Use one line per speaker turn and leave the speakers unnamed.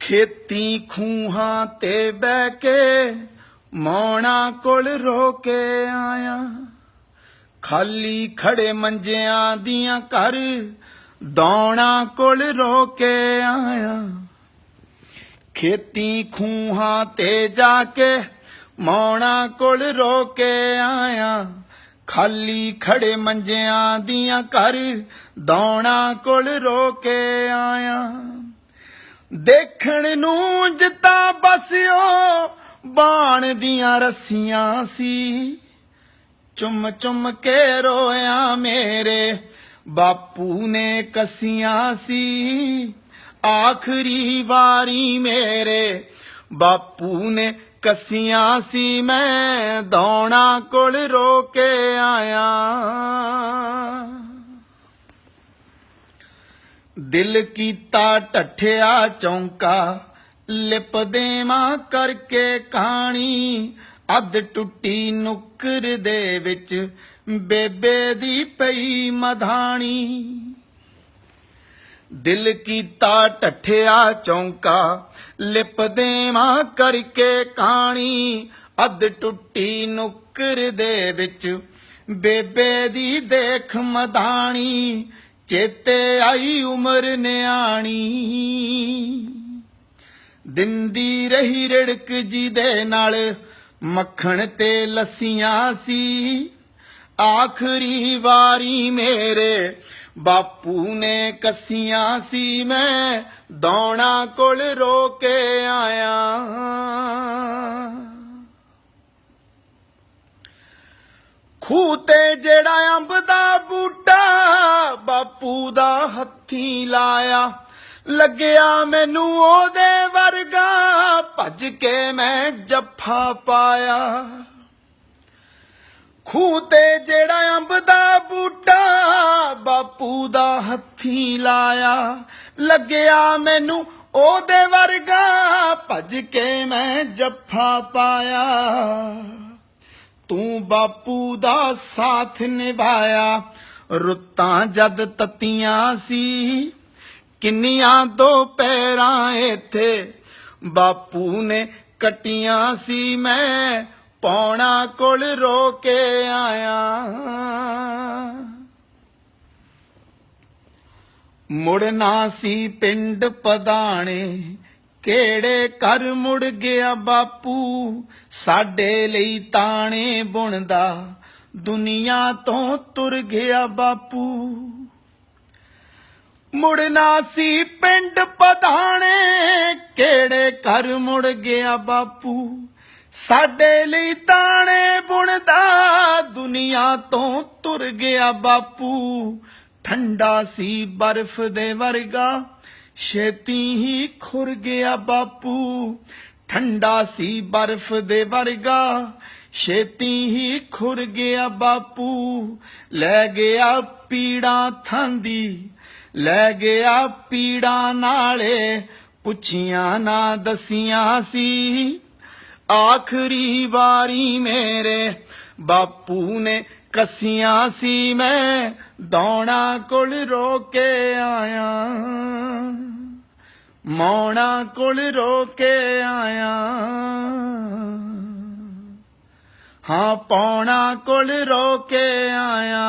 खेती खूहां ते बह के मौना कोल रो के आया। खाली खड़े मंजियां दियां घर दौना कोल रो के आया। खेती खूहां ते जाके मौना कोल रो के आया। खाली खड़े मंजियां दियां घर दौना कोल रो के आया। देखण नूं जिता बस ओ बाण दियां रस्सियां सी। चुम चुम के रोया मेरे बापू ने कसियां सी। आखिरी वारी मेरे बापू ने कसियां सी। मैं दौना कोल रो के आया। दिल कीता ढठिया चौंका लिप देवां करके कहानी। अध टुटी नुक्कर दे विच बेबे दी पई मधानी। दिल कीता ढठिया चौंका लिप देवां करके कहानी। अध टुटी नुक्कर दे विच बेबे दी देख मधानी। चेते आई उम्र न्याणी दिंदी रही रिड़क जी दे नाल मक्खण ते लस्सियां सी। आखिरी वारी मेरे बापू ने कसियां सी। मैं दौना कोल रो के आया। खूह ते जेड़ा अंब दा बूटा बापू दा हत्थी लाया। लगया मैनू ओदे वर्गा भज के मैं जफ्फा पाया। खूह ते जेड़ा अंब दा बूटा बापू दा हत्थी लाया। लगया मैनू ओदे वर्गा भज के मैं जफ्फा पाया। तू बापू दा साथ निभाया रुत्तां जद तत्तियां सी। किन्नियां दो पैरां इत्थे बापू ने कटियां सी। मैं पौना कोल रो के आया। मुड़ना सी पिंड पधाने केड़े घर मुड़ गया बापू। साडे लई ताने बुनदा दुनिया तो तुर गया बापू। मुड़ना सी पिंड पधाने केड़े घर मुड़ गया बापू। साडे लई ताने बुनदा दुनिया तो तुर गया बापू। ठंडा सी बर्फ दे वर्गा छेती ही खुर गया बापू। ठंडा सी बर्फ दे वर्गा छेती ही खुर गया बापू। लै गया पीड़ा थांदी लै गया पीड़ा नाले पुछियां ना दसियां सी। आखिरी वारी मेरे बापू ने कसियां सी। मैं दौना कोल रो के आया। मौना कोल रो के आया। हाँ पौना कोल रो के आया।